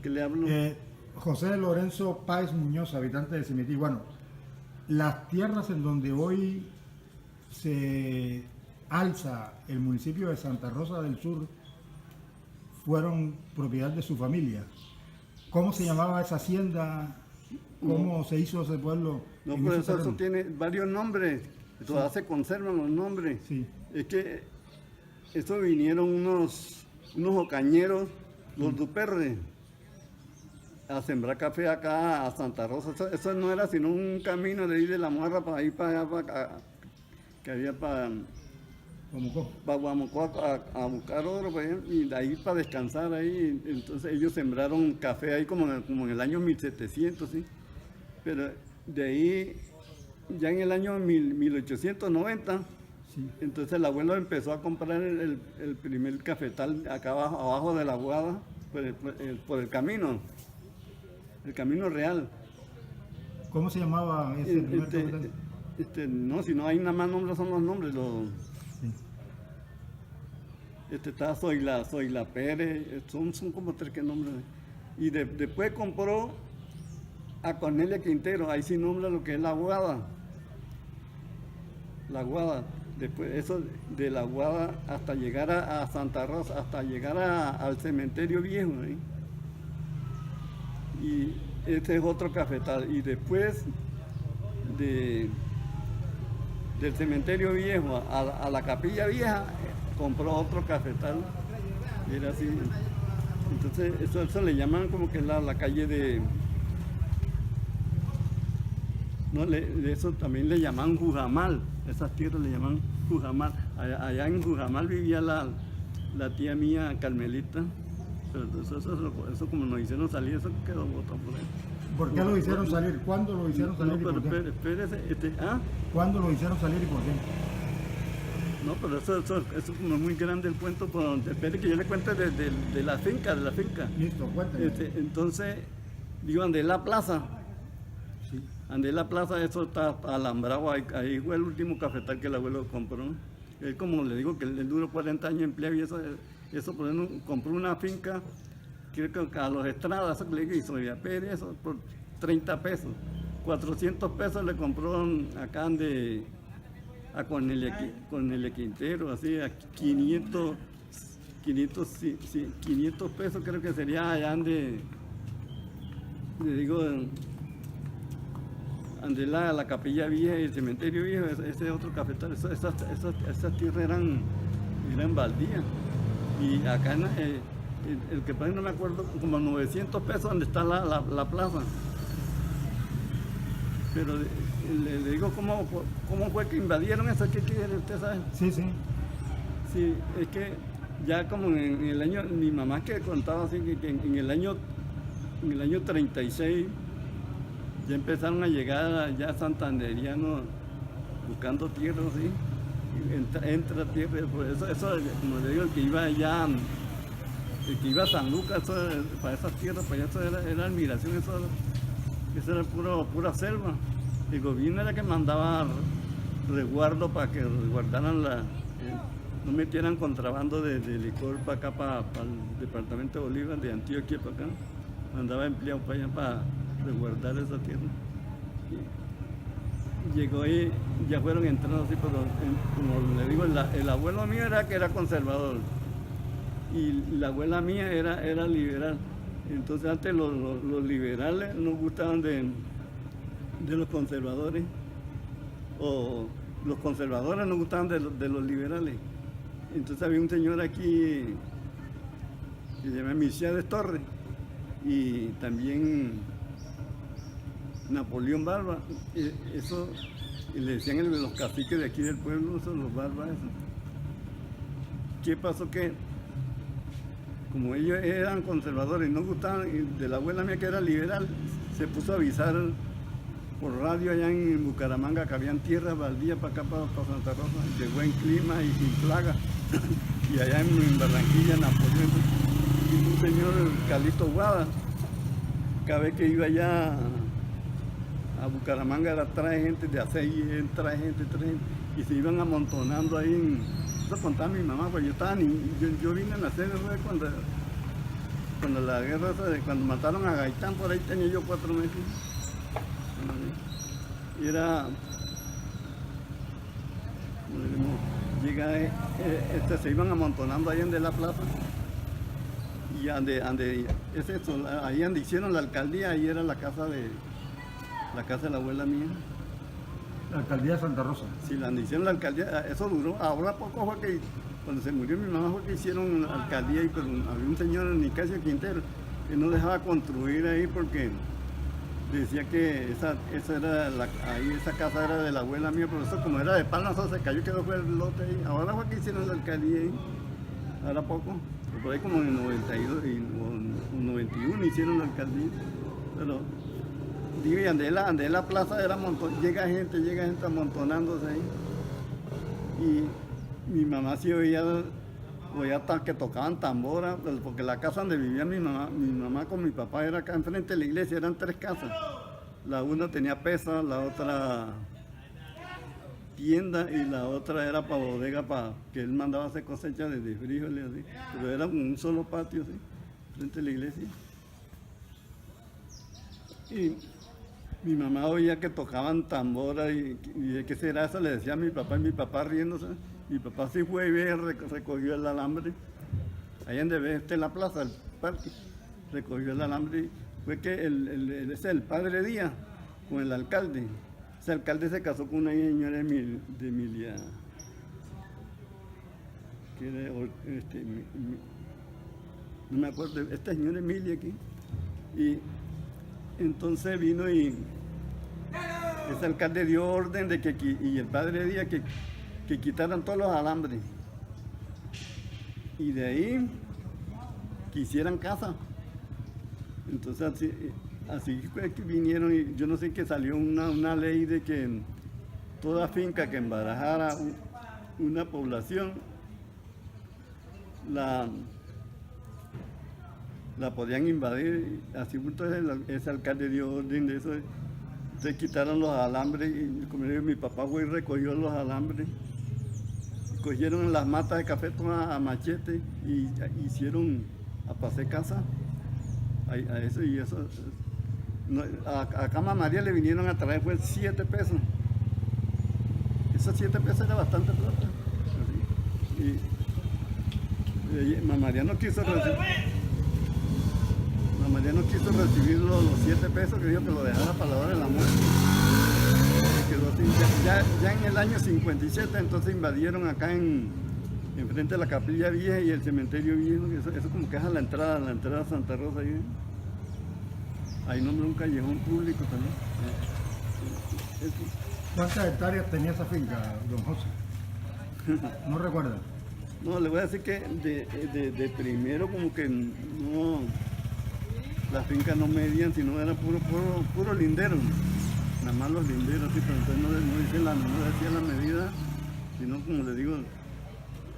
¿Qué le hablo? José Lorenzo Páez Muñoz, habitante de Cimití. Bueno, las tierras en donde hoy se alza el municipio de Santa Rosa del Sur fueron propiedad de su familia. ¿Cómo se llamaba esa hacienda? ¿Cómo se hizo ese pueblo? No, pues eso tiene varios nombres, todavía se conservan los nombres. Sí. Es que eso vinieron unos ocañeros, los Duperre, a sembrar café acá a Santa Rosa. Eso no era sino un camino de ir de la Muerra para ir para allá, que había para Guamocó a buscar oro, y de ahí para descansar ahí. Entonces ellos sembraron café ahí como en el año 1700, ¿sí? Pero de ahí, ya en el año 1890, sí, entonces el abuelo empezó a comprar el primer cafetal acá abajo de la Guada, por el camino real. ¿Cómo se llamaba ese primer cafetal? No, si no hay nada más nombres, son los nombres. Sí. Está Zoila Pérez, son como 3 nombres. Y después compró a Cornelia Quintero, ahí sí nombra lo que es la Guada. La Guada, después eso de la Guada hasta llegar a Santa Rosa, hasta llegar al cementerio viejo, ¿eh? Y este es otro cafetal. Y después del cementerio viejo a la capilla vieja, compró otro cafetal. Y era así. Entonces eso le llaman como que la calle de... No, eso también le llaman Jujamal, esas tierras le llaman Jujamal. Allá en Jujamal vivía la tía mía Carmelita, pero eso como nos hicieron salir, eso quedó botado por ahí. ¿Por qué lo hicieron salir? ¿Cuándo lo hicieron salir y por qué? Espérese, ¿Cuándo lo hicieron salir y por qué? No, pero eso como es muy grande el cuento, por donde espere que yo le cuente de la finca. Listo, cuéntame. Entonces, digo, andé en la plaza. Sí. Andé en la plaza, eso está alambrado, ahí fue el último cafetal que el abuelo compró. Él, como le digo, que él duró 40 años empleado y eso por ejemplo, compró una finca, creo que a los Estradas, eso que le hizo Pérez, eso por 30 pesos. 400 pesos le compró acá a Cornelia Quintero, así a 500 pesos creo que sería allá le digo, ande la capilla vieja y el cementerio viejo, ese es otro cafetal. Esas tierras eran baldías. Y acá el que no me acuerdo, como 900 pesos donde está la plaza. Pero le digo cómo fue que invadieron eso, ¿qué quiere usted sabe? Sí. Sí, es que ya como en el año, mi mamá que contaba así que en el año 36 ya empezaron a llegar ya santanderianos buscando tierras, ¿sí? Entra tierra, pues eso, como le digo, el que iba allá, el que iba a San Lucas, para esas tierras, para allá eso era admiración, eso era pura selva. El gobierno era que mandaba resguardo para que resguardaran no metieran contrabando de licor para acá, para el departamento de Bolívar, de Antioquia para acá. Mandaba empleados para allá para resguardar esa tierra. Y llegó y ya fueron entrando así, pero como le digo, el abuelo mío era conservador y la abuela mía era liberal. Entonces antes los liberales no gustaban de los conservadores, o los conservadores no gustaban de los liberales. Entonces había un señor aquí que se llama Michel Torres y también Napoleón Barba, y le decían los caciques de aquí del pueblo, los barbas. ¿Qué pasó? Que como ellos eran conservadores y no gustaban de la abuela mía que era liberal, se puso a avisar por radio allá en Bucaramanga que habían tierras baldías para acá, para Santa Rosa, de buen clima y sin plaga. Y allá en Barranquilla, Napoleón, y un señor Calito Guada, cada vez que iba allá a Bucaramanga trae gente de aceite, trae gente, y se iban amontonando ahí. Eso contaba mi mamá, pues yo vine a nacer cuando cuando la guerra, cuando mataron a Gaitán, por ahí tenía yo 4 meses. Y era, se iban amontonando ahí en de la plaza. Y ahí donde hicieron la alcaldía, ahí era la casa de la abuela mía. La alcaldía de Santa Rosa. Sí, donde hicieron la alcaldía, eso duró, ahora poco fue que, cuando se murió mi mamá fue que hicieron la alcaldía, pero había un señor, Nicasio Quintero, que no dejaba construir ahí porque decía que esa casa era de la abuela mía, pero eso como era de Palmas, se cayó, quedó fue el lote ahí. Ahora fue que hicieron la alcaldía ahí, ahora poco. Por ahí como en el 92 o 91 hicieron la alcaldía, pero digo, y ande la plaza era llega gente amontonándose ahí. Y mi mamá sí oía hasta que tocaban tambora, porque la casa donde vivía mi mamá con mi papá era acá enfrente de la iglesia, eran 3 casas. La una tenía pesa, la otra tienda y la otra era para bodega, para que él mandaba hacer cosecha de frijoles así, pero era un solo patio así, frente a la iglesia. Y mi mamá oía que tocaban tambora y de qué será eso, le decía a mi papá riéndose. Mi papá sí fue y recogió el alambre, ahí donde ve la plaza, el parque, recogió el alambre. Fue que el padre Díaz con el alcalde. Ese alcalde se casó con una señora de Emilia, que era, no me acuerdo, esta señora Emilia aquí. Y entonces vino y ese alcalde dio orden de y el padre Díaz que quitaran todos los alambres. Y de ahí que hicieran casa. Entonces así fue que vinieron y yo no sé que salió una ley de que toda finca que embarajara una población la podían invadir. Así entonces ese alcalde dio orden de eso. Se quitaron los alambres y como digo, mi papá fue y recogió los alambres. Cogieron las matas de café a machete y hicieron a pasar casa. A eso y eso. No, a Cama María le vinieron a traer fue 7 pesos. Esos 7 pesos era bastante plata. Y Mamá María no quiso recibir los 7 pesos, que dijo que lo dejara para la hora de la muerte. Quedó así. Ya en el año 57 entonces invadieron acá enfrente de la Capilla Vieja y el Cementerio Viejo. Eso como que es a la entrada de Santa Rosa ahí. Ahí nombró un callejón público también. ¿Cuántas hectáreas tenía esa finca, don José? ¿No recuerda? No, le voy a decir que de primero como que no, las fincas no medían, sino era puro lindero. Nada más los linderos, sí, pero entonces no decía la medida, sino como le digo,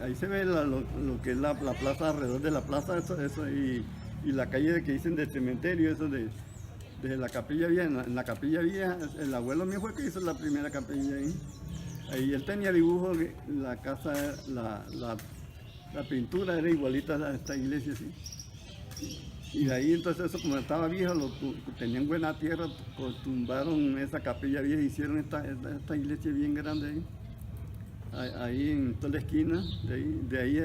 ahí se ve lo que es la plaza, alrededor de la plaza, eso y la calle que dicen del cementerio, eso desde la Capilla Vieja. En la Capilla Vieja, el abuelo mío fue el que hizo la primera capilla ahí. Ahí él tenía dibujos, la casa, la pintura era igualita a esta iglesia, sí. Y de ahí entonces eso como estaba viejo, tenían buena tierra, tumbaron esa capilla vieja y hicieron esta iglesia bien grande ahí en toda la esquina.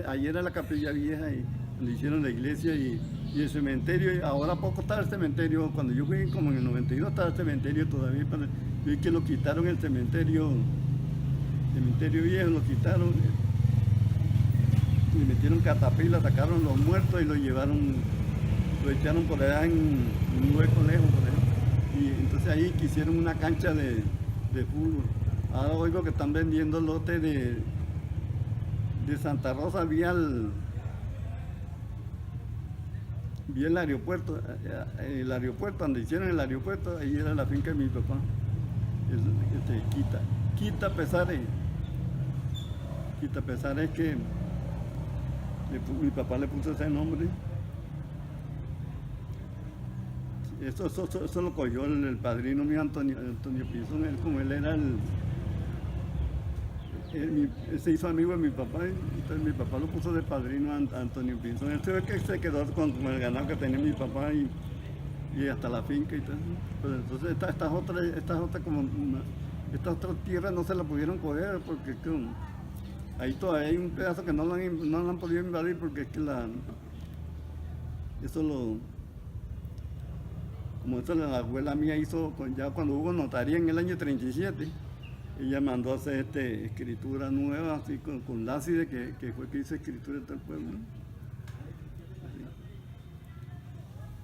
Ahí era la capilla vieja y donde hicieron la iglesia y el cementerio. Y ahora poco estaba el cementerio, cuando yo fui como en el 92 estaba el cementerio todavía, pero vi que lo quitaron el cementerio viejo, lo quitaron, le metieron catapilas, sacaron los muertos y lo echaron por allá en un hueco lejos, por ejemplo. Y entonces ahí quisieron una cancha de fútbol. Ahora oigo que están vendiendo lotes de Santa Rosa vía el aeropuerto. El aeropuerto, donde hicieron el aeropuerto, ahí era la finca de mi papá. Quita Pesares. Quita Pesares que mi papá le puso ese nombre. Eso lo cogió el padrino mío, Antonio Pizón. Como él era él se hizo amigo de mi papá, y entonces mi papá lo puso de padrino a Antonio Pinzón. Él se quedó con el ganado que tenía mi papá y hasta la finca y todo. Pero entonces estas otras tierras no se las pudieron coger porque ahí todavía hay un pedazo que no lo han podido invadir porque es que como eso la abuela mía hizo ya cuando hubo notaría en el año 37, ella mandó a hacer escritura nueva, así con Lácide, que fue que hizo escritura de todo el pueblo.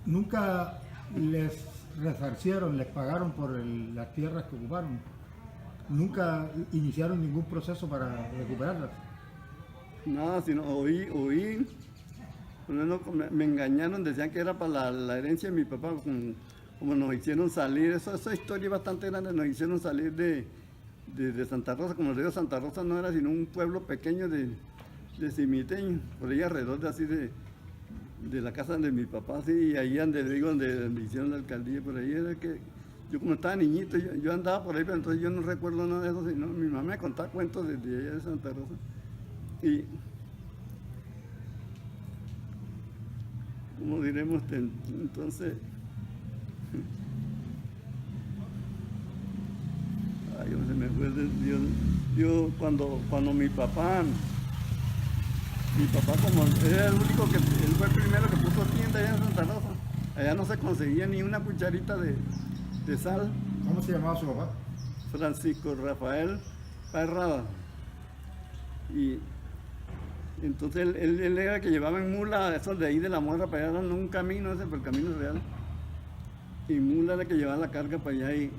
¿Nunca les resarcieron, les pagaron por las tierras que ocuparon? ¿Nunca iniciaron ningún proceso para recuperarlas? Nada, sino oí, me engañaron, decían que era para la herencia de mi papá, como nos hicieron salir, esa historia es bastante grande, nos hicieron salir de Santa Rosa. Como les digo, Santa Rosa no era sino un pueblo pequeño de cimiteños, por ahí alrededor de la casa de mi papá, sí, y ahí donde hicieron la alcaldía, por ahí era que yo como estaba niñito, yo andaba por ahí, pero entonces yo no recuerdo nada de eso, sino mi mamá me contaba cuentos desde allá de Santa Rosa. Y como diremos, entonces ay, se me fue yo cuando mi papá como era el único él fue el primero que puso tienda allá en Santa Rosa, allá no se conseguía ni una cucharita de sal. ¿Cómo se llamaba su papá? Francisco Rafael Parrada. Y entonces él era el que llevaba en mula, esos de ahí de la Muerra para allá, no un camino ese, pero el camino real. Y mula era el que llevaba la carga para allá. Y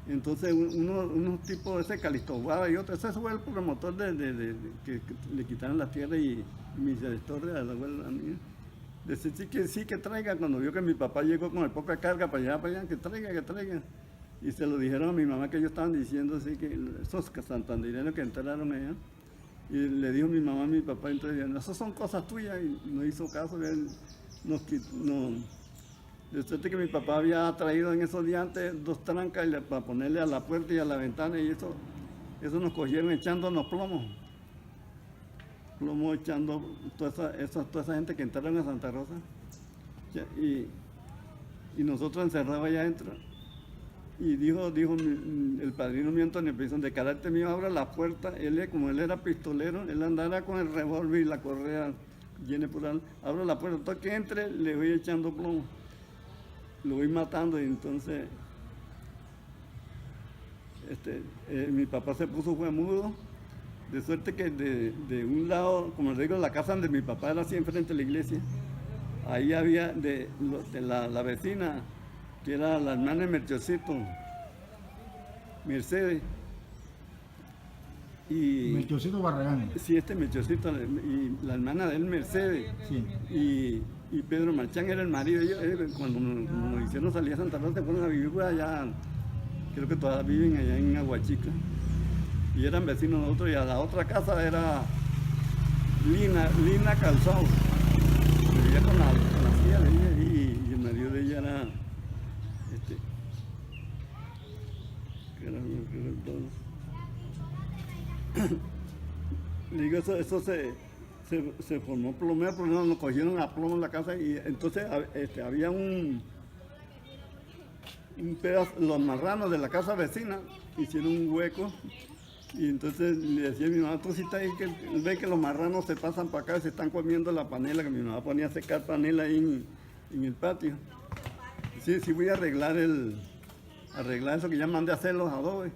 entonces unos tipos, ese Calistobada y otro, ese fue el promotor de que le quitaron la tierra y Misael Torres a la abuela mía. Decía sí que traiga, cuando vio que mi papá llegó con el poca carga para allá, que traiga. Y se lo dijeron a mi mamá que ellos estaban diciendo así que esos santandereanos que entraron allá. Y le dijo mi mamá a mi papá, entonces, esas son cosas tuyas, y no hizo caso, él de suerte que mi papá había traído en esos días antes 2 trancas para ponerle a la puerta y a la ventana, y eso nos cogieron echándonos plomo echando toda esa gente que entraron a Santa Rosa, y nosotros encerrados allá adentro. Y dijo el padrino mío Antonio Pinzón, de carácter mío, abra la puerta. Como él era pistolero, él andaba con el revólver y la correa llena por ahí. Abro la puerta, todo que entre, le voy echando plomo. Lo voy matando, y entonces mi papá se puso, fue mudo, de suerte que de un lado, como les digo, la casa donde mi papá era así enfrente de la iglesia, ahí había de la vecina, que era la hermana de Melchorcito, Mercedes. Y Melchorcito Barragán. sí, Melchorcito, y la hermana de él, Mercedes. Sí. Y Pedro Marchán era el marido. Cuando nos hicieron salir a Santa Rosa, se fueron a vivir allá, creo que todavía viven allá en Aguachica. Y eran vecinos nosotros, y a la otra casa era Lina Calzado. Vivía con la tía de ella, y el marido de ella era le digo, eso se formó plomeo, pero nos cogieron a plomo en la casa, y entonces había un pedazo, los marranos de la casa vecina hicieron un hueco, y entonces le decía a mi mamá, tú sí está ahí, que ve que los marranos se pasan para acá y se están comiendo la panela, que mi mamá ponía a secar panela ahí en el patio. Sí, voy a arreglar eso que ya mandé a hacer los adobes.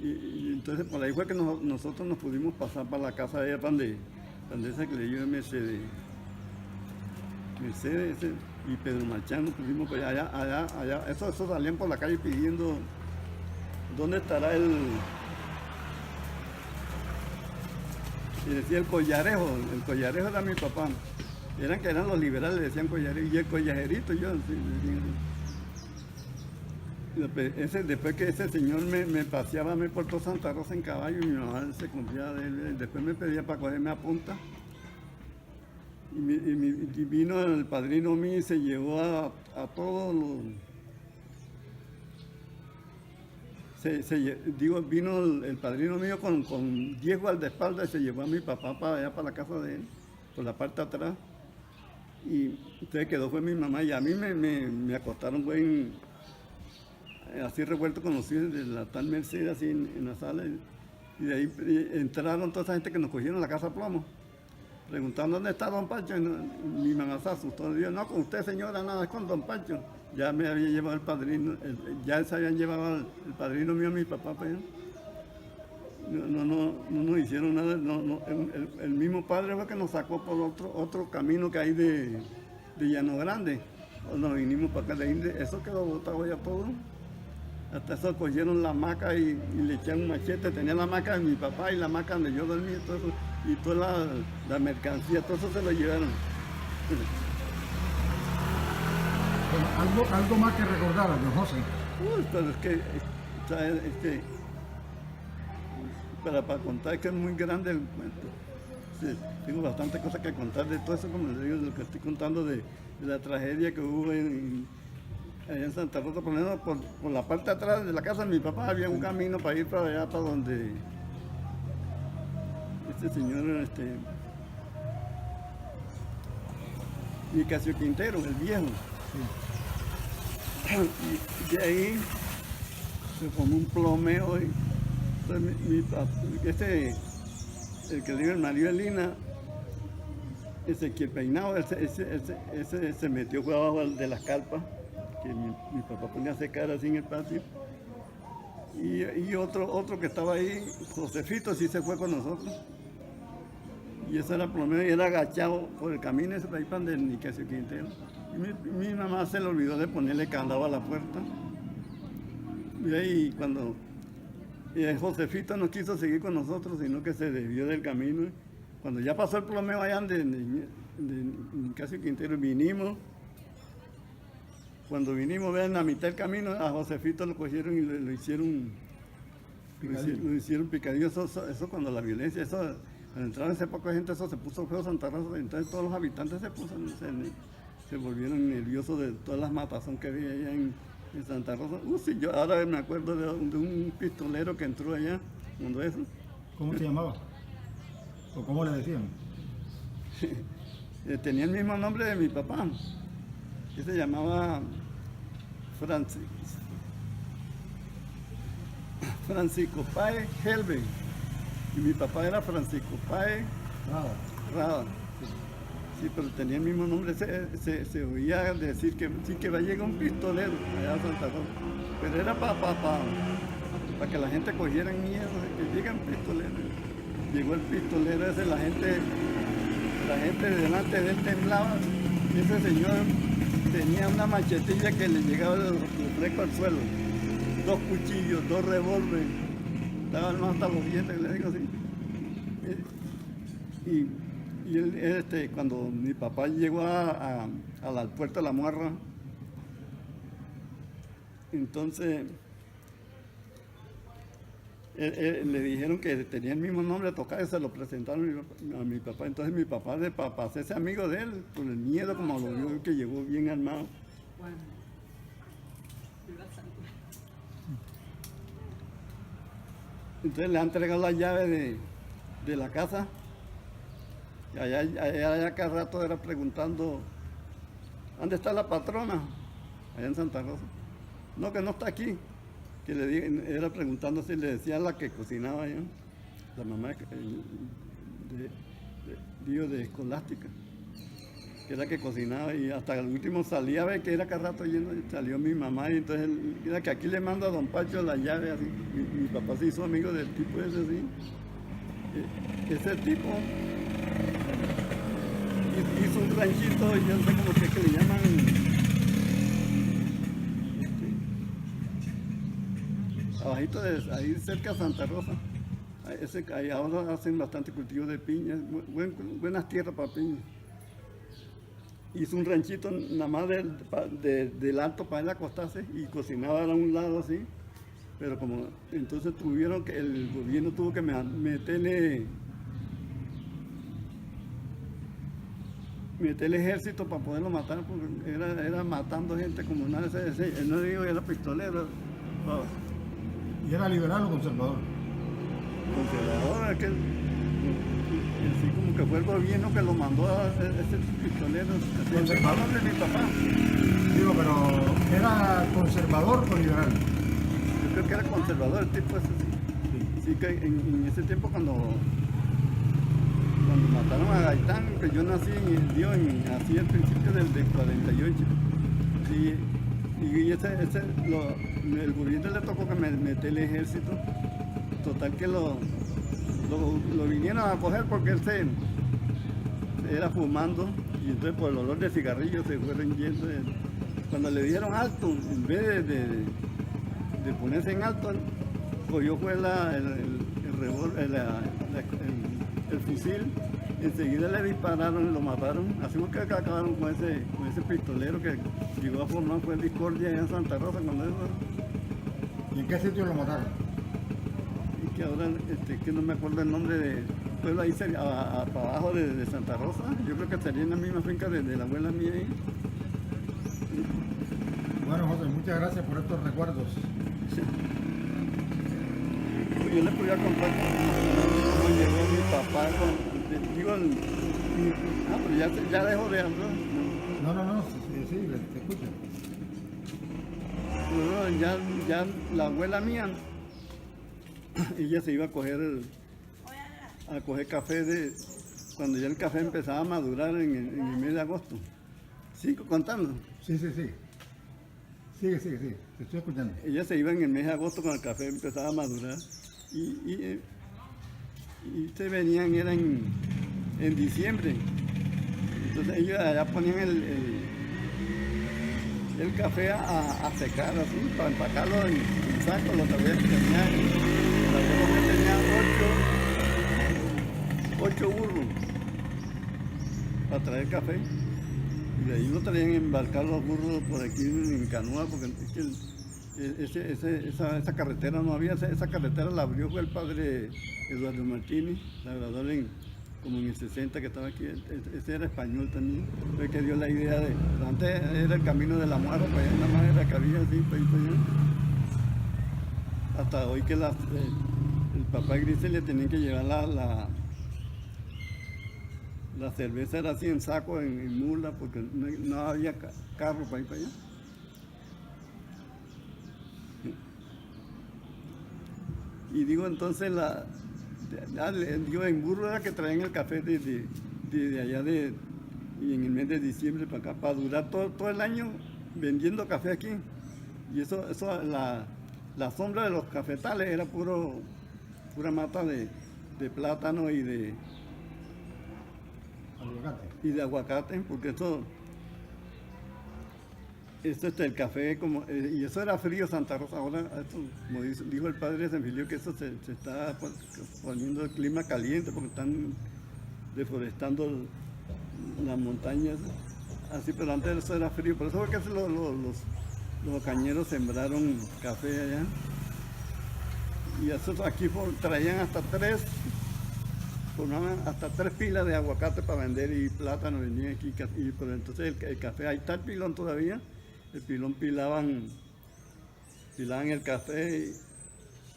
Y entonces por ahí fue que nosotros nos pudimos pasar para la casa de ella, donde esa que le dio Mercedes y Pedro Marchán, nos pusimos pues allá. Eso salían por la calle pidiendo dónde estará y decía el collarejo era mi papá. Eran los liberales, decían collarejo, y el collajerito, yo después que ese señor me paseaba a mí por toda Santa Rosa en caballo, y mi mamá se confiaba de él, después me pedía para cogerme a punta, y vino el padrino mío y se llevó a todos los, vino el padrino mío con 10 guardaespaldas y se llevó a mi papá para allá, para la casa de él, por la parte de atrás. Y entonces quedó fue mi mamá y a mí me acostaron así revuelto con los hijos de la tal Mercedes así en la sala. Y de ahí entraron toda esa gente que nos cogieron en la casa Plomo, preguntando dónde está don Pancho. Y mi mamá se asustó, dijo, no, con usted señora, nada, es con don Pancho. Ya me había llevado el padrino, ya se habían llevado el padrino mío, mi papá, pues. No nos hicieron nada, el mismo padre fue que nos sacó por otro camino que hay de Llano Grande. Nos vinimos para acá, eso quedó botado ya todo. Hasta eso cogieron la hamaca y le echaron un machete. Tenía la hamaca de mi papá y la hamaca donde yo dormía, todo eso, y toda la mercancía, todo eso se lo llevaron. Bueno, algo más que recordar, don José. Pero es que, ¿sabes? Para contar que es muy grande el cuento. Sí, tengo bastante cosas que contar de todo eso, como les digo, de lo que estoy contando de la tragedia que hubo allá en Santa Rosa. Por ejemplo, por la parte de atrás de la casa de mi papá había un camino para ir para allá, para donde este señor, Nicasio Quintero, el viejo. Sí. Y de ahí se formó un plomeo. Entonces, el que digo, el marido de Lina, Ezequiel Peinado, ese se metió por abajo de las carpas, que mi papá ponía a secar así en el patio. Y otro que estaba ahí, Josefito, sí se fue con nosotros. Y eso era plomeo y era agachado por el camino ese para ir para el Nicasio Quintero. Y mi mamá se le olvidó de ponerle candado a la puerta. Y ahí cuando... Y el Josefito no quiso seguir con nosotros, sino que se desvió del camino. Cuando ya pasó el plomeo allá de Nicasio Quintero, vinimos. Cuando vinimos, vean, a mitad del camino, a Josefito lo cogieron y lo hicieron picadillo. Eso cuando la violencia, cuando entraron ese poco de gente, eso se puso feo Santa Rosa. Entonces todos los habitantes se volvieron nerviosos de todas las matazón que había allá en Santa Rosa. Sí, yo ahora me acuerdo de un pistolero que entró allá, cuando eso. ¿Cómo se llamaba? ¿O cómo le decían? Tenía el mismo nombre de mi papá, que se llamaba Francisco Páez Helven, y mi papá era Francisco Páez Rada. Sí, pero tenía el mismo nombre, se oía decir que sí, que va a llegar un pistolero allá a Santa Rosa, pero era para que la gente cogiera miedo de que llegan pistoleros. Llegó el pistolero ese, la gente delante de él temblaba, y ese señor tenía una machetilla que le llegaba de fresco al suelo, 2 cuchillos, 2 revólveres, estaba armado hasta los dientes, le digo así. Y él, cuando mi papá llegó al puerto de La Muarra, entonces le dijeron que tenía el mismo nombre a tocar y se lo presentaron a mi papá. Entonces mi papá, para hacerse amigo de él, por el miedo, como lo vio que llegó bien armado. Entonces le han entregado la llave de la casa. Y allá cada rato era preguntando, ¿dónde está la patrona? Allá en Santa Rosa. No, que no está aquí. Que era preguntando si le decía a la que cocinaba allá, la mamá de Escolástica, que era la que cocinaba, y hasta el último salía a ver que era cada rato yendo, y salió mi mamá, y entonces era que aquí le mando a don Pancho la llave, así. Mi papá se hizo amigo del tipo ese, así. Ese tipo hizo un ranchito, yo no sé cómo que le llaman, abajito ahí cerca de Santa Rosa. Ahí ahora hacen bastante cultivo de piña, buenas tierras para piña. Hizo un ranchito nada más del alto para él acostarse y cocinaba a un lado así. Pero como entonces el gobierno tuvo que meterle el ejército para poderlo matar, porque era matando gente como nada. No digo que era pistolero. ¿Y era liberal o conservador? Conservador, aquel, así como que fue el gobierno que lo mandó a ese pistolero, así, el hermano de mi papá. Digo, pero ¿era conservador o liberal? Yo creo que era conservador el tipo ese, sí. Sí, que en ese tiempo cuando mataron a Gaitán, que yo nací así al principio del 48, sí, y el gobierno le tocó que me metiera el ejército, total que lo vinieron a coger porque él se era fumando, y entonces por el olor de cigarrillo se fueron yendo. Cuando le dieron alto, en vez de ponerse en alto, cogió fue el fusil, enseguida le dispararon y lo mataron. Así fue que acabaron con ese pistolero que llegó a formar fue discordia allá en Santa Rosa cuando eso. ¿Y en qué sitio lo mataron? Y que ahora que no me acuerdo el nombre de pueblo ahí para abajo de Santa Rosa. Yo creo que estaría en la misma finca de la abuela mía ahí. Bueno, José, muchas gracias por estos recuerdos. Yo le podía contar cómo llegó mi papá pero ya dejó de hablar. No, sí, te escucho. Bueno, ya la abuela mía, ella se iba a coger café cuando ya el café empezaba a madurar en el mes de agosto. ¿Sigo contando? Sí. Sigue, te estoy escuchando. Ella se iba en el mes de agosto cuando el café empezaba a madurar y se venían, era en diciembre. Entonces ellos allá ponían el café a secar así, para empacarlo en sacos, lo sabía que tenía, la abuela tenía 8 burros para traer café. Y de ahí lo traían embarcar los burros por aquí en canoa, porque es que esa carretera no había, esa carretera la abrió fue el padre Eduardo Martínez, labrador como en el 60 que estaba aquí, ese era español también, fue que dio la idea antes era el camino de la Muara, para allá nada más era que había así, para allá. Hasta hoy que el papá Grisel le tenían que llevar la cerveza era así en saco, en mula, porque no había carro para ir para allá. Y digo, entonces, en burro era que traían el café de allá y en el mes de diciembre para acá, para durar todo el año vendiendo café aquí. Y eso la sombra de los cafetales era pura mata de plátano y de aguacate, porque eso el café, y eso era frío Santa Rosa. Ahora, como dijo el padre San Filio, que eso se está poniendo el clima caliente porque están deforestando las montañas, así, pero antes eso era frío. Por eso fue que los cañeros sembraron café allá, y eso aquí traían formaban hasta 3 pilas de aguacate para vender, y plátano vendían aquí, pero entonces el café, ahí está el pilón todavía, el pilón pilaban el café,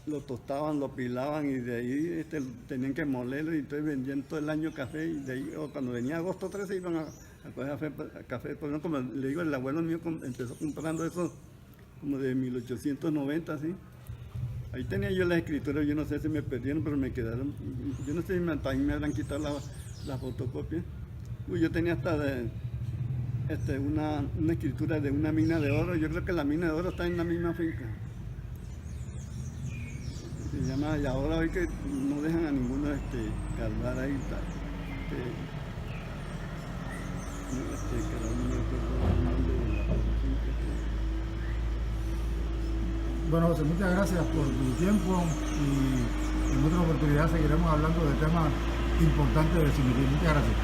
lo tostaban, lo pilaban, y de ahí tenían que molerlo, y entonces vendían todo el año café, y de ahí, cuando venía agosto 13 iban a coger café, por ejemplo, como le digo, el abuelo mío empezó comprando eso como de 1890, así. Ahí tenía yo las escrituras, yo no sé si me perdieron, pero me quedaron. Yo no sé si también me habrán quitado la fotocopia. Yo tenía hasta una escritura de una mina de oro. Yo creo que la mina de oro está en la misma finca. Se llama, y ahora hoy que no dejan a ninguno cargar ahí. Bueno, José, muchas gracias por tu tiempo, y en otra oportunidad seguiremos hablando de temas importantes del cimitir. Muchas gracias.